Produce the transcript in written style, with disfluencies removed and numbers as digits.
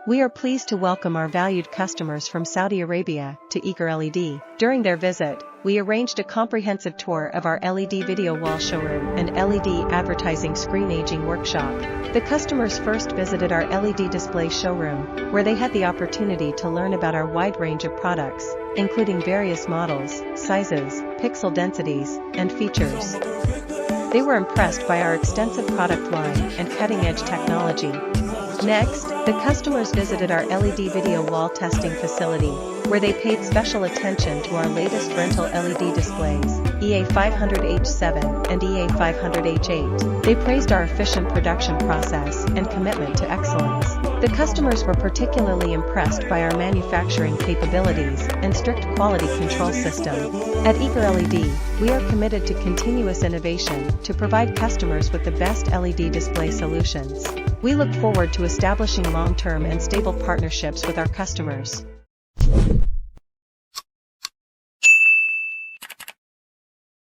We are pleased to welcome our valued customers from Saudi Arabia to EagerLED. During their visit, we arranged a comprehensive tour of our LED video wall showroom and LED advertising screen aging workshop. The customers first visited our LED display showroom, where they had the opportunity to learn about our wide range of products, including various models, sizes, pixel densities, and features. They were impressed by our extensive product line and cutting-edge technology. Next, the customers visited our LED video wall testing facility, where they paid special attention to our latest rental LED displays, EA500H7 and EA500H8. They praised our efficient production process and commitment to excellence. The customers were particularly impressed by our manufacturing capabilities and strict quality control system. At EagerLED, we are committed to continuous innovation to provide customers with the best LED display solutions. We look forward to establishing long-term and stable partnerships with our customers.